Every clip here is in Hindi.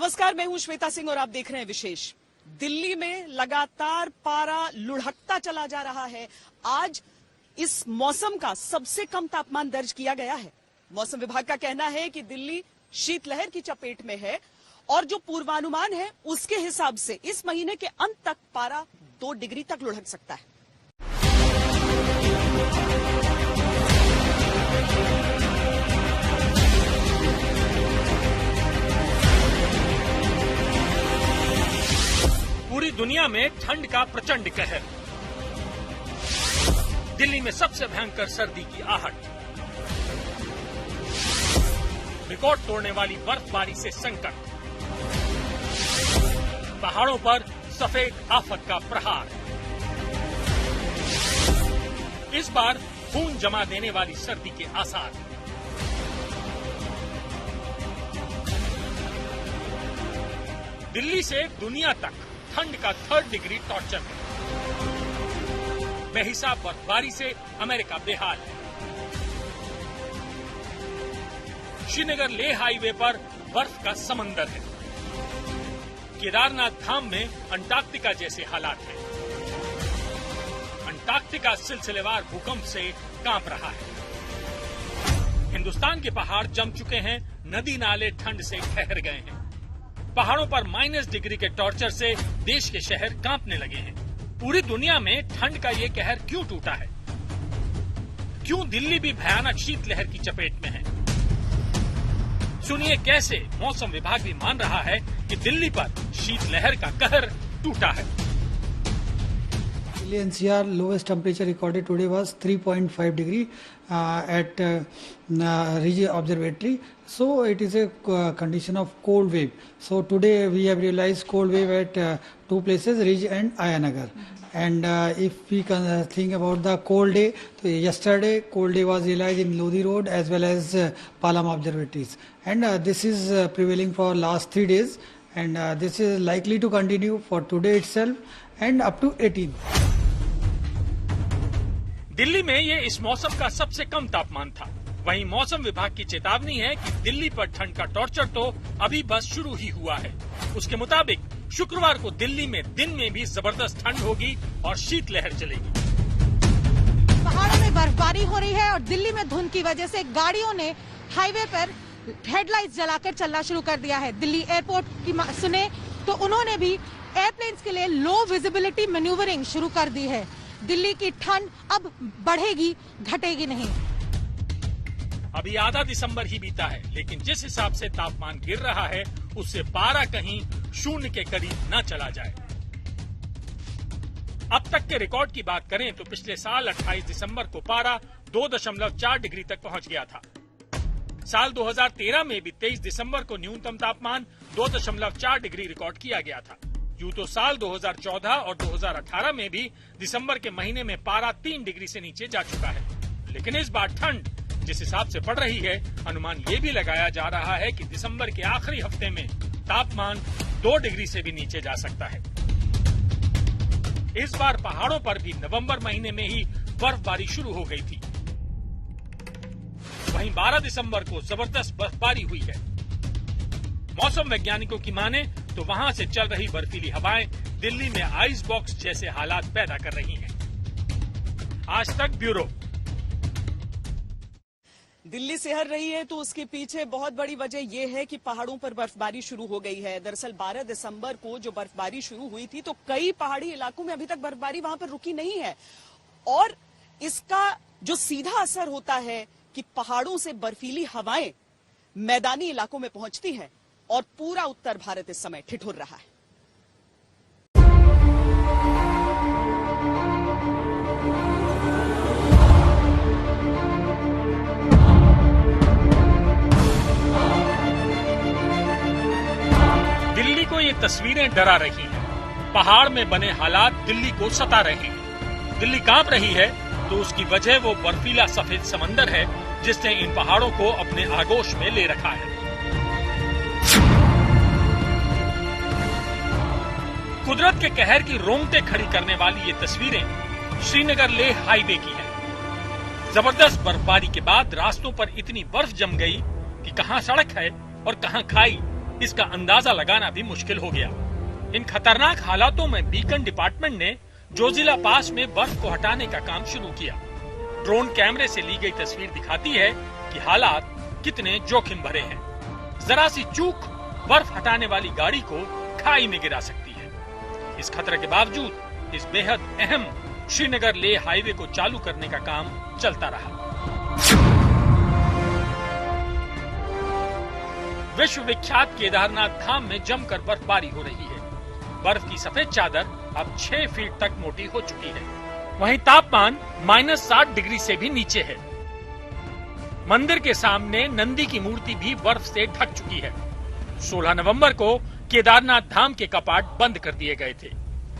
नमस्कार, मैं हूं श्वेता सिंह और आप देख रहे हैं विशेष। दिल्ली में लगातार पारा लुढ़कता चला जा रहा है। आज इस मौसम का सबसे कम तापमान दर्ज किया गया है। मौसम विभाग का कहना है कि दिल्ली शीतलहर की चपेट में है और जो पूर्वानुमान है उसके हिसाब से इस महीने के अंत तक पारा 2 डिग्री तक लुढ़क सकता है। पूरी दुनिया में ठंड का प्रचंड कहर। दिल्ली में सबसे भयंकर सर्दी की आहट। रिकॉर्ड तोड़ने वाली बर्फबारी से संकट। पहाड़ों पर सफेद आफत का प्रहार। इस बार खून जमा देने वाली सर्दी के आसार। दिल्ली से दुनिया तक ठंड का 3rd डिग्री टॉर्चर है। बेहिसाब बर्फबारी से अमेरिका बेहाल है। श्रीनगर लेह हाईवे पर बर्फ का समंदर है। केदारनाथ धाम में अंटार्कटिका जैसे हालात हैं। अंटार्कटिका सिलसिलेवार भूकंप से कांप रहा है। हिंदुस्तान के पहाड़ जम चुके हैं, नदी नाले ठंड से ठहर गए हैं। पहाड़ों पर -, डिग्री के टॉर्चर से देश के शहर कांपने लगे हैं। पूरी दुनिया में ठंड का ये कहर क्यों टूटा है? क्यों दिल्ली भी भयानक शीतलहर की चपेट में है? सुनिए कैसे मौसम विभाग भी मान रहा है कि दिल्ली पर शीतलहर का कहर टूटा है। Delhi NCR lowest temperature recorded today was 3.5 degree at Ridge Observatory. So it is a condition of cold wave. So today we have realized cold wave at 2 places, Ridge and Ayanagar. And if we can think about the cold day, so yesterday cold day was realized in Lodi Road as well as Palam Observatories. And this is prevailing for last 3 days. And this is likely to continue for today itself and up to 18. Delhi में ये इस मौसम का सबसे कम तापमान था। वहीं मौसम विभाग की चेतावनी है कि दिल्ली पर ठंड का टॉर्चर तो अभी बस शुरू ही हुआ है। उसके मुताबिक शुक्रवार को दिल्ली में दिन में भी जबरदस्त ठंड होगी और शीतलहर चलेगी। पहाड़ों में बर्फबारी हो रही है और दिल्ली में धुंध की वजह से गाड़ियों ने हाईवे पर हेडलाइट्स जलाकर चलना शुरू कर दिया है। दिल्ली एयरपोर्ट की सुने तो उन्होंने भी एयरप्लेन्स के लिए लो विजिबिलिटी मैन्यूवरिंग शुरू कर दी है। दिल्ली की ठंड अब बढ़ेगी, घटेगी नहीं। अभी आधा दिसंबर ही बीता है, लेकिन जिस हिसाब से तापमान गिर रहा है उससे पारा कहीं 0 के करीब न चला जाए। अब तक के रिकॉर्ड की बात करें तो पिछले साल 28 दिसंबर को पारा 2.4 डिग्री तक पहुंच गया था। साल 2013 में भी 23 दिसंबर को न्यूनतम तापमान 2.4 डिग्री रिकॉर्ड किया गया था। यूं तो साल 2014 और 2018 में भी दिसंबर के महीने में पारा 3 डिग्री से नीचे जा चुका है। लेकिन इस बार ठंड जिस हिसाब से पड़ रही है, अनुमान ये भी लगाया जा रहा है कि दिसंबर के आखिरी हफ्ते में तापमान 2 डिग्री से भी नीचे जा सकता है। इस बार पहाड़ों पर भी नवंबर महीने में ही बर्फबारी शुरू हो गई थी। वहीं 12 दिसंबर को जबरदस्त बर्फबारी हुई है। मौसम वैज्ञानिकों की माने तो वहां से चल रही बर्फीली हवाएं दिल्ली में आइस बॉक्स जैसे हालात पैदा कर रही हैं। आज तक ब्यूरो। दिल्ली सिहर रही है तो उसके पीछे बहुत बड़ी वजह यह है कि पहाड़ों पर बर्फबारी शुरू हो गई है। दरअसल 12 दिसंबर को जो बर्फबारी शुरू हुई थी तो कई पहाड़ी इलाकों में अभी तक बर्फबारी वहां पर रुकी नहीं है और इसका जो सीधा असर होता है कि पहाड़ों से बर्फीली हवाएं मैदानी इलाकों में पहुंचती हैं और पूरा उत्तर भारत इस समय ठिठुर रहा है। दिल्ली को ये तस्वीरें डरा रही हैं। पहाड़ में बने हालात दिल्ली को सता रहे हैं। दिल्ली कांप रही है तो उसकी वजह वो बर्फीला सफेद समंदर है जिसने इन पहाड़ों को अपने आगोश में ले रखा है। कुदरत के कहर की रोंगटे खड़ी करने वाली ये तस्वीरें श्रीनगर लेह हाईवे की हैं। जबरदस्त बर्फबारी के बाद रास्तों पर इतनी बर्फ जम गई कि कहां सड़क है और कहां खाई इसका अंदाजा लगाना भी मुश्किल हो गया। इन खतरनाक हालातों में बीकन डिपार्टमेंट ने जोजिला पास में बर्फ को हटाने का काम शुरू किया। ड्रोन कैमरे से ली गई तस्वीर दिखाती है कि हालात कितने जोखिम भरे हैं। जरा सी चूक बर्फ हटाने वाली गाड़ी को खाई में गिरा सकती है। इस खतरे के बावजूद इस बेहद अहम श्रीनगर लेह हाईवे को चालू करने का काम चलता रहा। विश्व विख्यात केदारनाथ धाम में जमकर बर्फबारी हो रही है। बर्फ की सफेद चादर अब 6 फीट तक मोटी हो चुकी है। वहीं तापमान -60 डिग्री से भी नीचे है। मंदिर के सामने नंदी की मूर्ति भी बर्फ से ढक चुकी है। 16 नवंबर को केदारनाथ धाम के कपाट बंद कर दिए गए थे।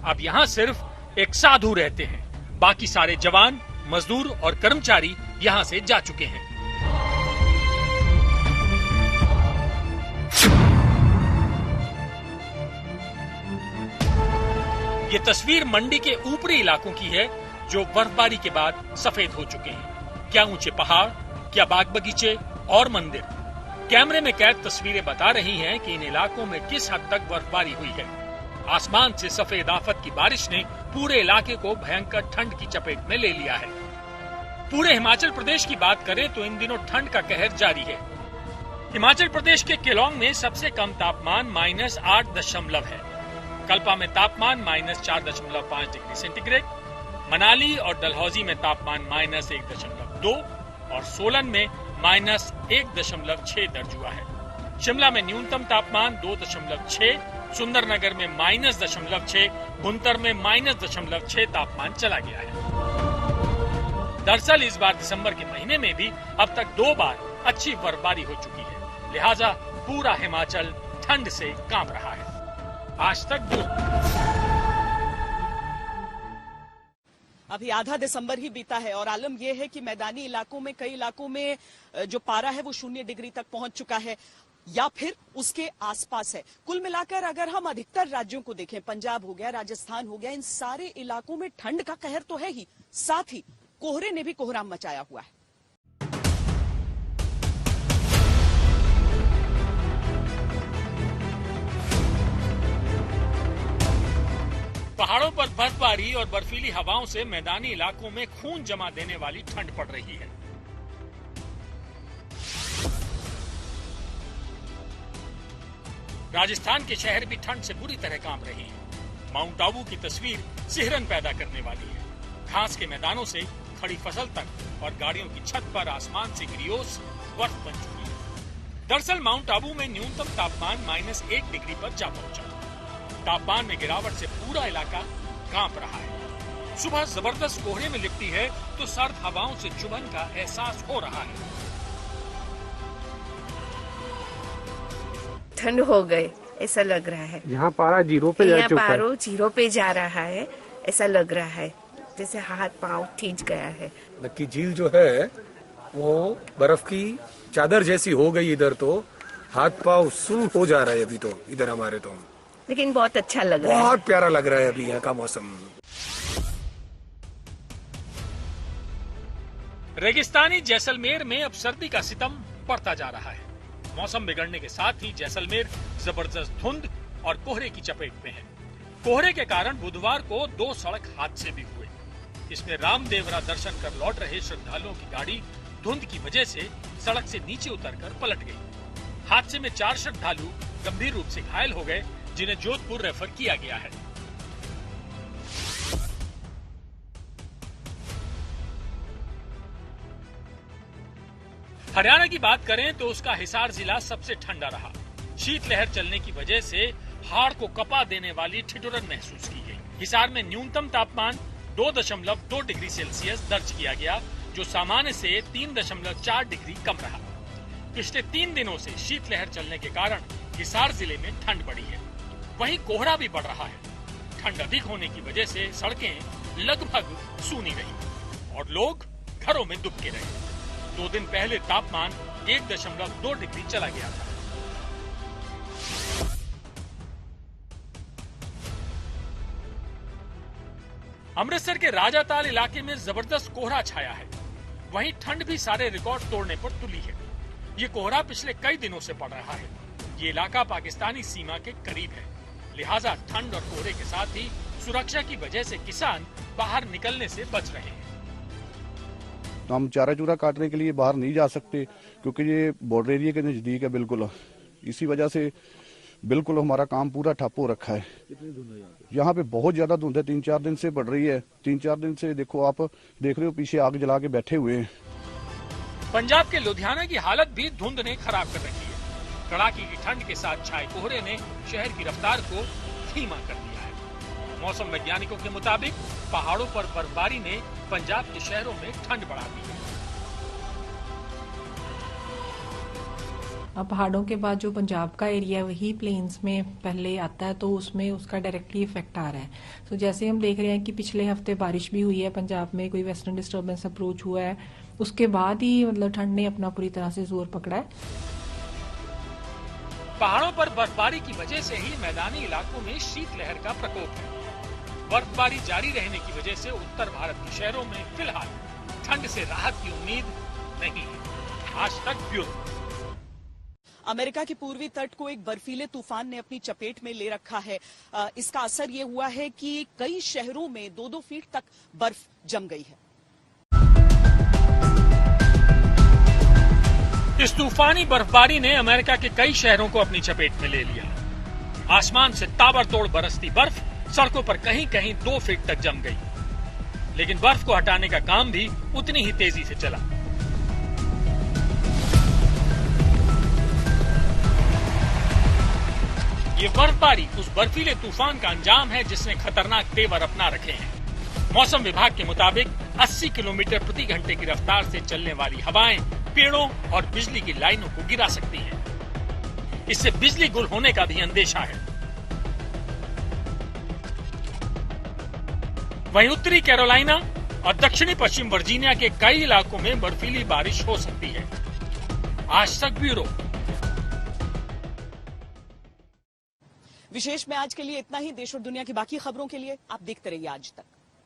अब यहाँ सिर्फ एक साधु रहते हैं। बाकी सारे जवान, मजदूर और कर्मचारी यहाँ से जा चुके हैं। ये तस्वीर मंडी के ऊपरी इलाकों की है जो बर्फबारी के बाद सफेद हो चुके हैं। क्या ऊंचे पहाड़, क्या बाग बगीचे और मंदिर। कैमरे में कैद तस्वीरें बता रही हैं कि इन इलाकों में किस हद तक बर्फबारी हुई है। आसमान से सफेद आफत की बारिश ने पूरे इलाके को भयंकर ठंड की चपेट में ले लिया है। पूरे हिमाचल प्रदेश की बात करें तो इन दिनों ठंड का कहर जारी है। हिमाचल प्रदेश के केलोंग में सबसे कम तापमान -8 है। कल्पा में तापमान -4.5 डिग्री सेंटीग्रेड, मनाली और डलहौजी में तापमान -1.2 और सोलन में -1.6 दर्ज हुआ है। शिमला में न्यूनतम तापमान 2.6, सुंदरनगर में -0.6, भुंतर में -0.6 तापमान चला गया है। दरअसल इस बार दिसंबर के महीने में भी अब तक 2 बार अच्छी बर्फबारी हो चुकी है, लिहाजा पूरा हिमाचल ठंड से कांप रहा है। आज तक अभी आधा दिसंबर ही बीता है और आलम यह है कि मैदानी इलाकों में, कई इलाकों में जो पारा है वो 0 डिग्री तक पहुंच चुका है या फिर उसके आसपास है। कुल मिलाकर अगर हम अधिकतर राज्यों को देखें, पंजाब हो गया, राजस्थान हो गया, इन सारे इलाकों में ठंड का कहर तो है ही, साथ ही कोहरे ने भी कोहराम मचाया हुआ है। पहाड़ों पर बर्फबारी और बर्फीली हवाओं से मैदानी इलाकों में खून जमा देने वाली ठंड पड़ रही है। राजस्थान के शहर भी ठंड से बुरी तरह कांप रहे हैं। माउंट आबू की तस्वीर सिहरन पैदा करने वाली है। घास के मैदानों से खड़ी फसल तक और गाड़ियों की छत पर आसमान से गिरी ओस बर्फ बन चुकी है। दरअसल माउंट आबू में न्यूनतम तापमान -1 डिग्री पर जा पहुंचा। तापमान में गिरावट से पूरा इलाका कांप रहा है। सुबह जबरदस्त कोहरे में लिपटी है तो सर्द हवाओं से चुभन का एहसास हो रहा है। ठंड हो गए ऐसा लग रहा है। यहाँ पारा 0 पे जा चुका है। पारा 0 पे जा रहा है ऐसा लग रहा है, जैसे हाथ पांव खींच गया है। नक्की झील जो है वो बर्फ की चादर जैसी हो गई। इधर तो हाथ पांव सून हो जा रहा है अभी तो इधर हमारे तो, लेकिन बहुत अच्छा लग रहा है। बहुत प्यारा लग रहा है अभी यहाँ का मौसम। रेगिस्तानी जैसलमेर में अब सर्दी का सितम बढ़ता जा रहा है। मौसम बिगड़ने के साथ ही जैसलमेर जबरदस्त धुंध और कोहरे की चपेट में है। कोहरे के कारण बुधवार को 2 सड़क हादसे भी हुए। इसमें रामदेवरा दर्शन कर लौट रहे श्रद्धालुओं की गाड़ी धुंध की वजह से सड़क से नीचे उतरकर पलट गई। हादसे में 4 श्रद्धालु गंभीर रूप से घायल हो गए, जिन्हें जोधपुर रेफर किया गया है। हरियाणा की बात करें तो उसका हिसार जिला सबसे ठंडा रहा। शीतलहर चलने की वजह से हाड़ को कपा देने वाली ठिठुरन महसूस की गई। हिसार में न्यूनतम तापमान 2.2 डिग्री सेल्सियस दर्ज किया गया, जो सामान्य से 3.4 डिग्री कम रहा। पिछले 3 दिनों से शीतलहर चलने के कारण हिसार जिले में ठंड बढ़ी है। वहीं कोहरा भी बढ़ रहा है। ठंड अधिक होने की वजह से सड़कें लगभग सूनी रही और लोग घरों में दुबके रहे। 2 दिन पहले तापमान 1.2 डिग्री चला गया था। अमृतसर के राजाताल इलाके में जबरदस्त कोहरा छाया है। वहीं ठंड भी सारे रिकॉर्ड तोड़ने पर तुली है। ये कोहरा पिछले कई दिनों से पड़ रहा है। ये इलाका पाकिस्तानी सीमा के करीब है, लिहाजा ठंड और कोहरे के साथ ही सुरक्षा की वजह से किसान बाहर निकलने से बच रहे हैं। हम चारा चूरा काटने के लिए बाहर नहीं जा सकते क्योंकि ये बॉर्डर एरिया के नजदीक है बिल्कुल। इसी वजह से बिल्कुल हमारा काम पूरा ठप हो रखा है। कितनी धुंध है यहाँ पे? बहुत ज्यादा धुंध है, 3-4 दिन से बढ़ रही है। 3-4 दिन से देखो, आप देख रहे हो पीछे आग जला के बैठे हुए हैं। पंजाब के लुधियाना की हालत भी धुंध ने खराब कर रखी है। कड़ाके की ठंड के साथ छाए कोहरे ने शहर की रफ्तार को धीमा कर दिया है। मौसम वैज्ञानिकों के मुताबिक पहाड़ों पर बर्फबारी ने पंजाब के शहरों में ठंड बढ़ा दी है। अब पहाड़ों के बाद जो पंजाब का एरिया है वही प्लेन्स में पहले आता है, तो उसमें उसका डायरेक्टली इफेक्ट आ रहा है। तो जैसे हम देख रहे हैं कि पिछले हफ्ते बारिश भी हुई है पंजाब में, कोई वेस्टर्न डिस्टर्बेंस अप्रोच हुआ है, उसके बाद ही मतलब ठंड ने अपना पूरी तरह से जोर पकड़ा है। पहाड़ों पर बर्फबारी की वजह से ही मैदानी इलाकों में शीतलहर का प्रकोप है। बर्फबारी जारी रहने की वजह से उत्तर भारत के शहरों में फिलहाल ठंड से राहत की उम्मीद नहीं है। आज तक ब्यूरो। अमेरिका के पूर्वी तट को एक बर्फीले तूफान ने अपनी चपेट में ले रखा है। इसका असर ये हुआ है कि कई शहरों में 2-2 फीट तक बर्फ जम गई है। इस तूफानी बर्फबारी ने अमेरिका के कई शहरों को अपनी चपेट में ले लिया। आसमान से ताबड़तोड़ बरसती बर्फ सड़कों पर कहीं कहीं 2 फीट तक जम गई, लेकिन बर्फ को हटाने का काम भी उतनी ही तेजी से चला। ये बर्फबारी उस बर्फीले तूफान का अंजाम है जिसने खतरनाक तेवर अपना रखे हैं। मौसम विभाग के मुताबिक 80 किलोमीटर प्रति घंटे की रफ्तार से चलने वाली हवाएं पेड़ों और बिजली की लाइनों को गिरा सकती हैं। इससे बिजली गुल होने का भी अंदेशा है। वहीं उत्तरी कैरोलिना और दक्षिणी पश्चिम वर्जीनिया के कई इलाकों में बर्फीली बारिश हो सकती है। आज तक ब्यूरो। विशेष में आज के लिए इतना ही। देश और दुनिया की बाकी खबरों के लिए आप देखते रहिए आज तक।